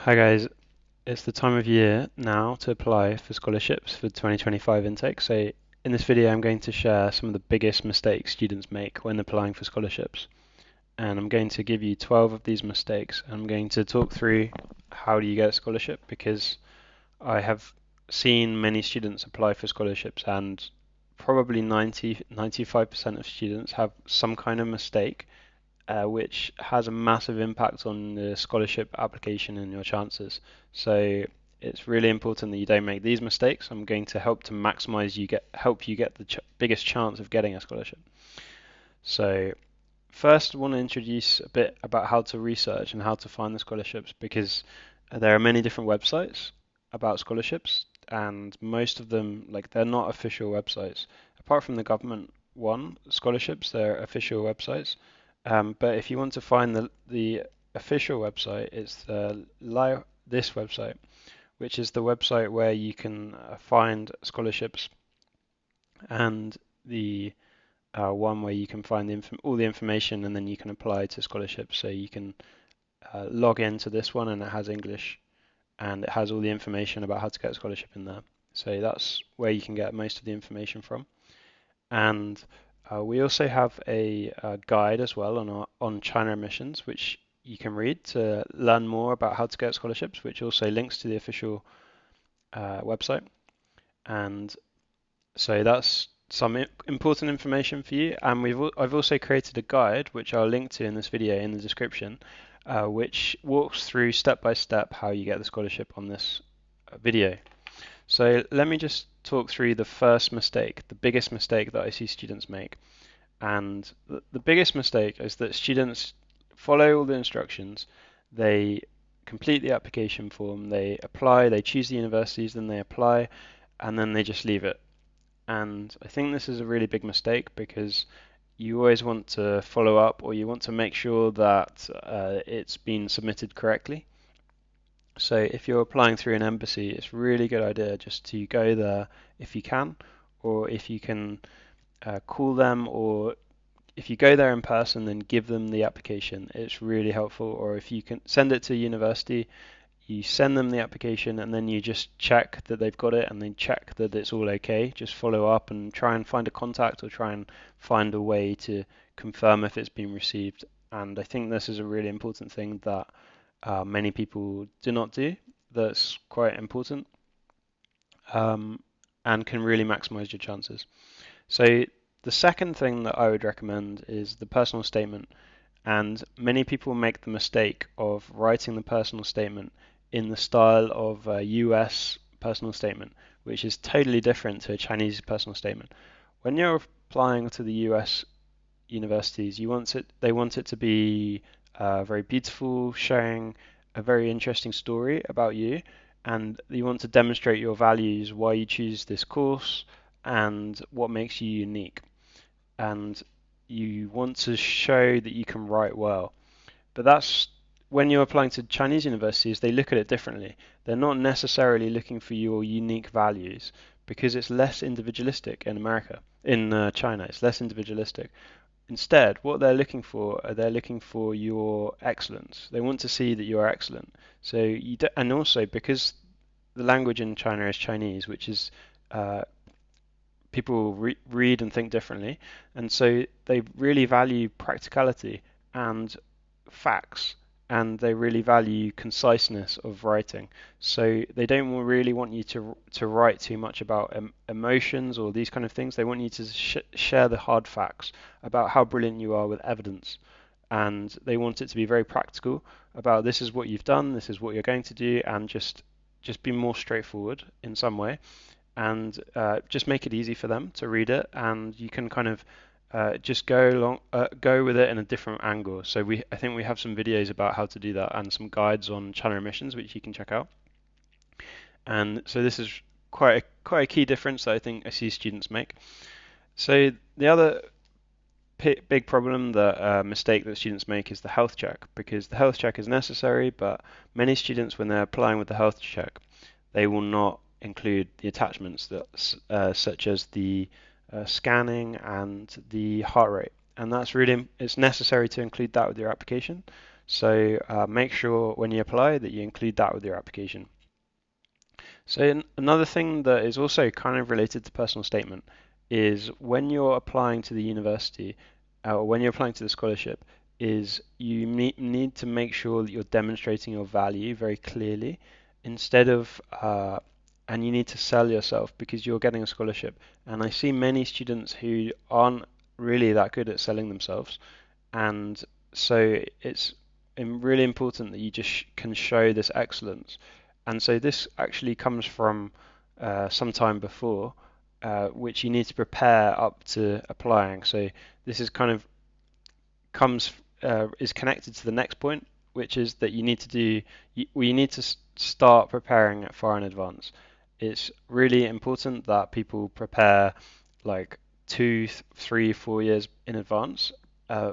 Hi guys, it's the time of year now to apply for scholarships for 2025 intake. So in this video I'm going to share some of the biggest mistakes students make when applying for scholarships. And I'm going to give you 12 of these mistakes. I'm going to talk through how do you get a scholarship, because I have seen many students apply for scholarships and probably 95% of students have some kind of mistake which has a massive impact on the scholarship application and your chances. So it's really important that you don't make these mistakes. I'm going to help to maximize help you get the biggest chance of getting a scholarship. So first, I want to introduce a bit about how to research and how to find the scholarships, because there are many different websites about scholarships, and most of them, like, they're not official websites. Apart from the government scholarships, they're official websites. But if you want to find the official website, it's this website, which is the website where you can find scholarships, and the one where you can find all the information, and then you can apply to scholarships. So you can log into this one, and it has English, and it has all the information about how to get a scholarship in there. So that's where you can get most of the information from. And we also have a guide as well on China admissions, which you can read to learn more about how to get scholarships, which also links to the official website. And so that's some important information for you. And I've also created a guide, which I'll link to in this video in the description, which walks through step by step how you get the scholarship on this video. So let me just talk through the first mistake, the biggest mistake that I see students make. And the biggest mistake is that students follow all the instructions, they complete the application form, they apply, they choose the universities, then they apply, and then they just leave it. And I think this is a really big mistake, because you always want to follow up, or you want to make sure that it's been submitted correctly. So if you're applying through an embassy, it's a really good idea just to go there if you can, or if you can call them, or if you go there in person, then give them the application. It's really helpful. Or if you can send it to a university, you send them the application, and then you just check that they've got it, and then check that it's all okay. Just follow up and try and find a contact, or try and find a way to confirm if it's been received. And I think this is a really important thing that many people do not do. That's quite important, and can really maximize your chances. So the second thing that I would recommend is the personal statement. And many people make the mistake of writing the personal statement in the style of a US personal statement, which is totally different to a Chinese personal statement. When you're applying to the US universities, they want it to be very beautiful, showing a very interesting story about you, and you want to demonstrate your values, why you choose this course, and what makes you unique. And you want to show that you can write well. But that's when you're applying to Chinese universities, they look at it differently. They're not necessarily looking for your unique values, because it's less individualistic in America. In China, it's less individualistic. Instead, what they're looking for your excellence. They want to see that you are excellent. So and also because the language in China is Chinese, which is people read and think differently, and so they really value practicality and facts, and they really value conciseness of writing. So they don't really want you to write too much about emotions or these kind of things. They want you to share the hard facts about how brilliant you are with evidence, and they want it to be very practical about this is what you've done, this is what you're going to do, and just be more straightforward in some way, and just make it easy for them to read it, and you can kind of just go with it in a different angle. So I think we have some videos about how to do that, and some guides on China admissions which you can check out. And so this is quite a key difference that I think I see students make. So the other big problem, the mistake that students make, is the health check, because the health check is necessary, but many students, when they're applying with the health check, they will not include the attachments that such as the scanning and the heart rate, and it's necessary to include that with your application. So make sure when you apply that you include that with your application. So another thing that is also kind of related to personal statement is when you're applying to the university or when you're applying to the scholarship, is you need to make sure that you're demonstrating your value very clearly instead of and you need to sell yourself because you're getting a scholarship. And I see many students who aren't really that good at selling themselves, and so it's really important that you just can show this excellence. And so this actually comes from some time before, which you need to prepare up to applying. So this is kind of comes is connected to the next point, which is that you need to do you need to start preparing far in advance. It's really important that people prepare like 2, 3, 4 years in advance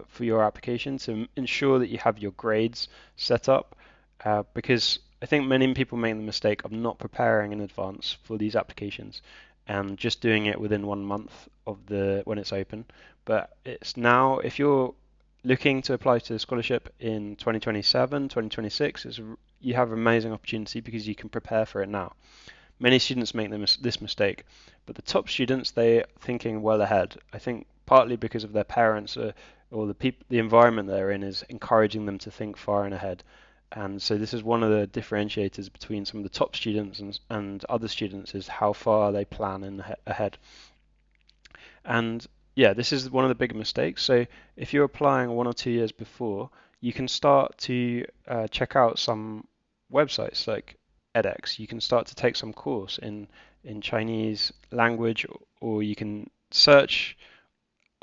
for your application to ensure that you have your grades set up, because I think many people make the mistake of not preparing in advance for these applications and just doing it within 1 month of the when it's open. But it's now, if you're looking to apply to the scholarship in 2027, 2026, you have an amazing opportunity because you can prepare for it now. Many students make this mistake, but the top students, they're thinking well ahead. I think partly because of their parents or the environment they're in is encouraging them to think far and ahead. And so this is one of the differentiators between some of the top students and other students is how far they plan ahead. And yeah, this is one of the big mistakes. So if you're applying 1 or 2 years before, you can start to check out some websites like edX. You can start to take some course in Chinese language, or you can search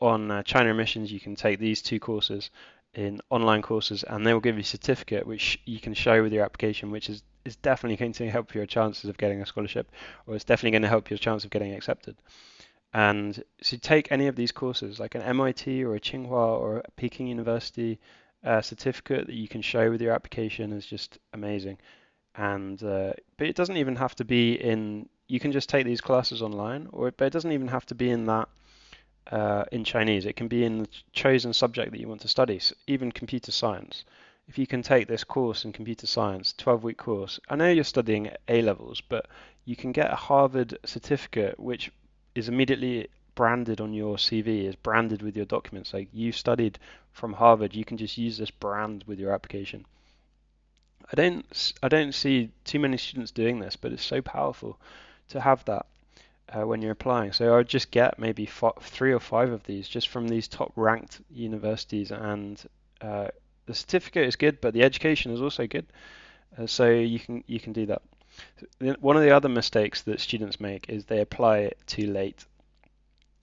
on China admissions. You can take these 2 courses in online courses, and they will give you a certificate which you can show with your application, which is definitely going to help your chances of getting a scholarship, or it's definitely going to help your chance of getting accepted. And so take any of these courses, like an MIT or a Tsinghua or a Peking University certificate that you can show with your application is just amazing. And but it doesn't even have to be in. You can just take these classes online, but it doesn't even have to be in that in Chinese. It can be in the chosen subject that you want to study, so even computer science. If you can take this course in computer science, 12-week course, I know you're studying A levels, but you can get a Harvard certificate which is immediately branded on your CV, is branded with your documents. Like you studied from Harvard, you can just use this brand with your application. I don't see too many students doing this, but it's so powerful to have that when you're applying. So I would just get maybe 3 or 5 of these just from these top ranked universities, and the certificate is good, but the education is also good. So you can do that. One of the other mistakes that students make is they apply too late,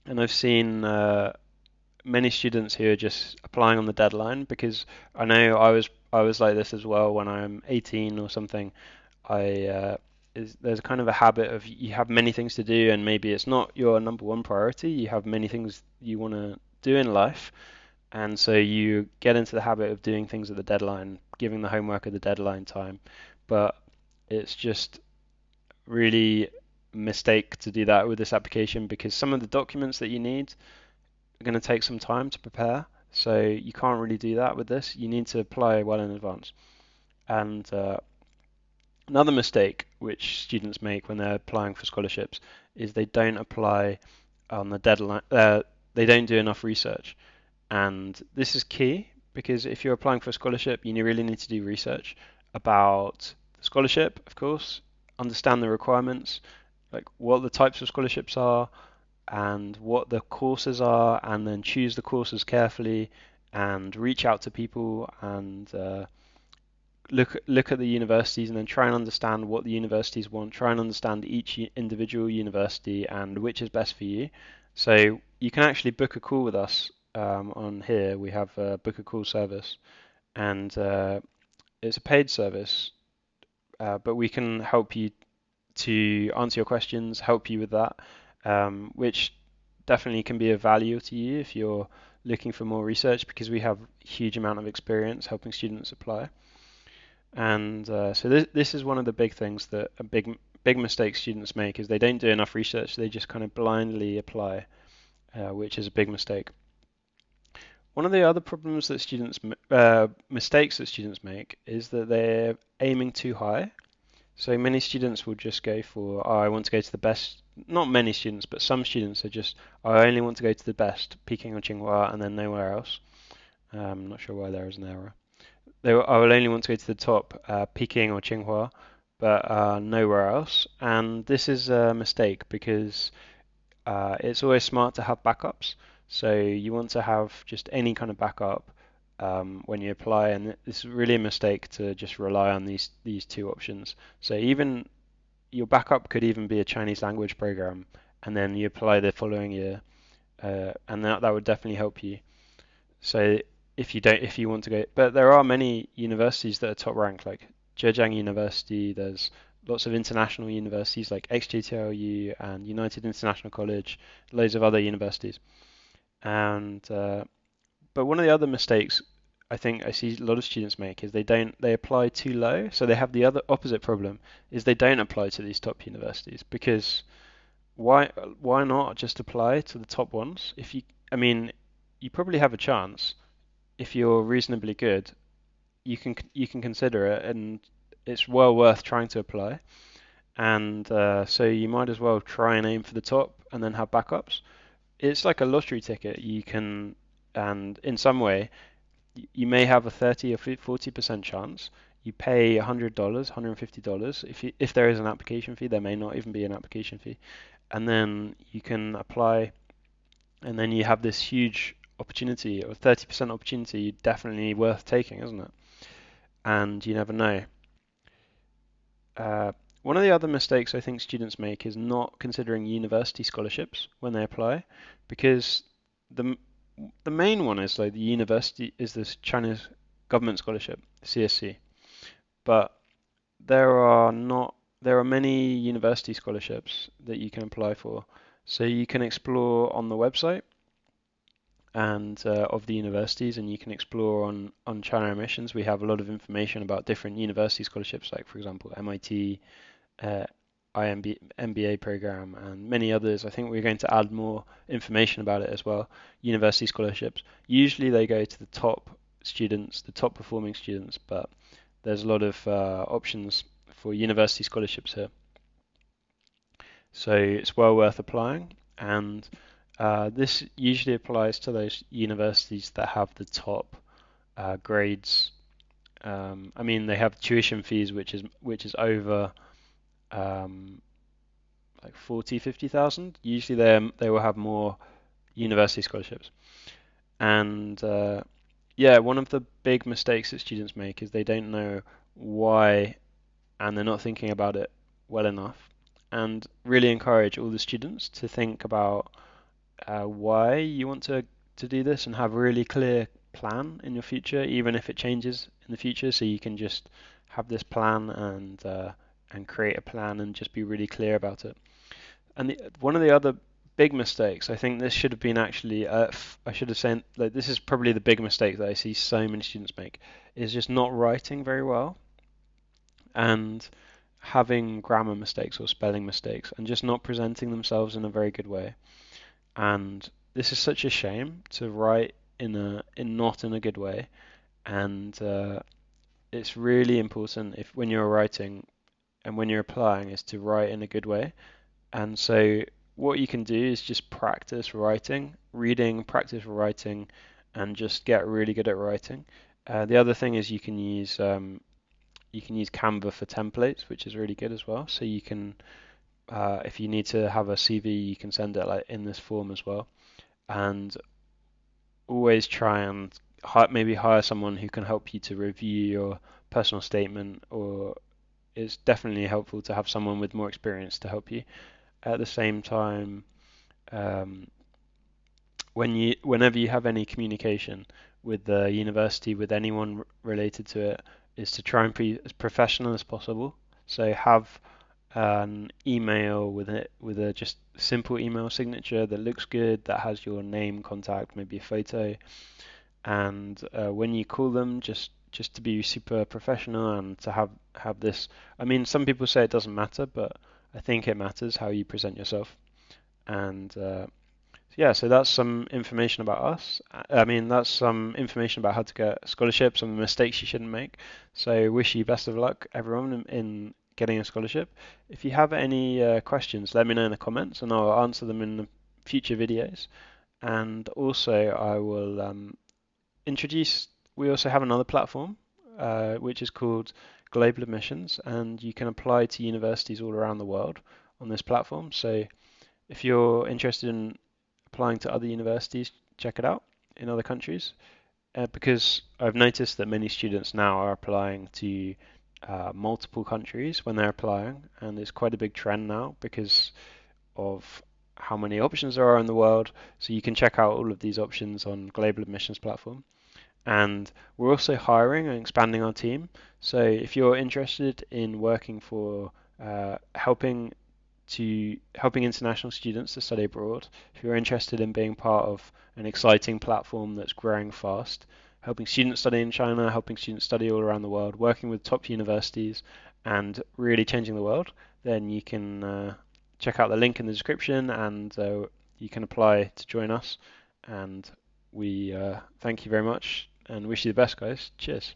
and I've seen many students who are just applying on the deadline, because I know I was like this as well when I'm 18 or something. There's kind of a habit of you have many things to do, and maybe it's not your number one priority. You have many things you want to do in life, and so you get into the habit of doing things at the deadline, giving the homework at the deadline time. But it's just really a mistake to do that with this application, because some of the documents that you need are going to take some time to prepare. So you can't really do that with this. You need to apply well in advance. And another mistake which students make when they're applying for scholarships is they don't apply on the deadline. They don't do enough research, and this is key because if you're applying for a scholarship, you really need to do research about the scholarship, of course, understand the requirements, like what the types of scholarships are and what the courses are, and then choose the courses carefully and reach out to people and look at the universities and then try and understand what the universities want. Try and understand each individual university and which is best for you. So you can actually book a call with us on here. We have a book a call service, and it's a paid service, but we can help you to answer your questions, help you with that, which definitely can be of value to you if you're looking for more research, because we have a huge amount of experience helping students apply. And so this is one of the big things that a big mistake students make, is they don't do enough research. They just kind of blindly apply, which is a big mistake. One of the other problems that mistakes that students make is that they're aiming too high. So many students will just go for, oh, I want to go to the best. Not many students, but some students are just, I only want to go to the best, Peking or Tsinghua, and then nowhere else. I'm not sure why there is an error. I will only want to go to the top, Peking or Tsinghua, but nowhere else. And this is a mistake because it's always smart to have backups. So you want to have just any kind of backup when you apply, and it's really a mistake to just rely on these two options. So even your backup could even be a Chinese language program, and then you apply the following year, and that would definitely help you. So if you want to go, but there are many universities that are top ranked, like Zhejiang University. There's lots of international universities like XJTLU and United International College, loads of other universities. And but one of the other mistakes I think I see a lot of students make is they apply too low. So they have the other opposite problem is they don't apply to these top universities because why why not just apply to the top ones? If you I mean you probably have a chance if you're reasonably good, you can consider it, and it's well worth trying to apply. And so you might as well try and aim for the top, and then have backups. It's like a lottery ticket. And in some way, you may have a 30 or 40% chance. You pay $100, $150. If there is an application fee, there may not even be an application fee, and then you can apply, and then you have this huge opportunity or 30% opportunity, definitely worth taking, isn't it? And you never know. Uh, One of the other mistakes I think students make is not considering university scholarships when they apply, because the the main one is like the university is this China's government scholarship, CSC. But there are not there are many university scholarships that you can apply for. So you can explore on the website and of the universities, and you can explore on China Admissions. We have a lot of information about different university scholarships, like for example MIT, uh, IMB, MBA program, and many others. I think we're going to add more information about it as well. University scholarships. Usually they go to the top students, the top performing students, but there's a lot of options for university scholarships here. So it's well worth applying, and this usually applies to those universities that have the top grades. I mean, they have tuition fees which is over um, like 40, 50,000. Usually they will have more university scholarships. And yeah, one of the big mistakes that students make is they don't know why, and they're not thinking about it well enough. And really encourage all the students to think about why you want to do this and have a really clear plan in your future, even if it changes in the future. So you can just have this plan and create a plan and just be really clear about it. And one of the other big mistakes, I think this should have been actually, I should have said, like this is probably the big mistake that I see so many students make, is just not writing very well and having grammar mistakes or spelling mistakes and just not presenting themselves in a very good way. And this is such a shame to write in not in a good way. And it's really important if when you're writing and when you're applying is to write in a good way. And so what you can do is just practice writing, reading, practice writing, and just get really good at writing. The other thing is you can use Canva for templates, which is really good as well. So you can if you need to have a CV, you can send it like in this form as well. And always try and maybe hire someone who can help you to review your personal statement, or it's definitely helpful to have someone with more experience to help you. At the same time, um, whenever you have any communication with the university, with anyone related to it, is to try and be as professional as possible. So have an email with a just simple email signature that looks good, that has your name, contact, maybe a photo, and when you call them, just to be super professional and to have this. I mean, some people say it doesn't matter, but I think it matters how you present yourself. And yeah, so that's some information about us. I mean, that's some information about how to get scholarships, some mistakes you shouldn't make. So wish you best of luck, everyone, in getting a scholarship. If you have any questions, let me know in the comments, and I'll answer them in the future videos. And also, I will introduce. We also have another platform, which is called Global Admissions, and you can apply to universities all around the world on this platform. So if you're interested in applying to other universities, check it out in other countries. Because I've noticed that many students now are applying to multiple countries when they're applying, and it's quite a big trend now because of how many options there are in the world. So you can check out all of these options on Global Admissions platform. And we're also hiring and expanding our team. So if you're interested in working for helping international students to study abroad, if you're interested in being part of an exciting platform that's growing fast, helping students study in China, helping students study all around the world, working with top universities, and really changing the world, then you can check out the link in the description and you can apply to join us. And we thank you very much and wish you the best, guys. Cheers.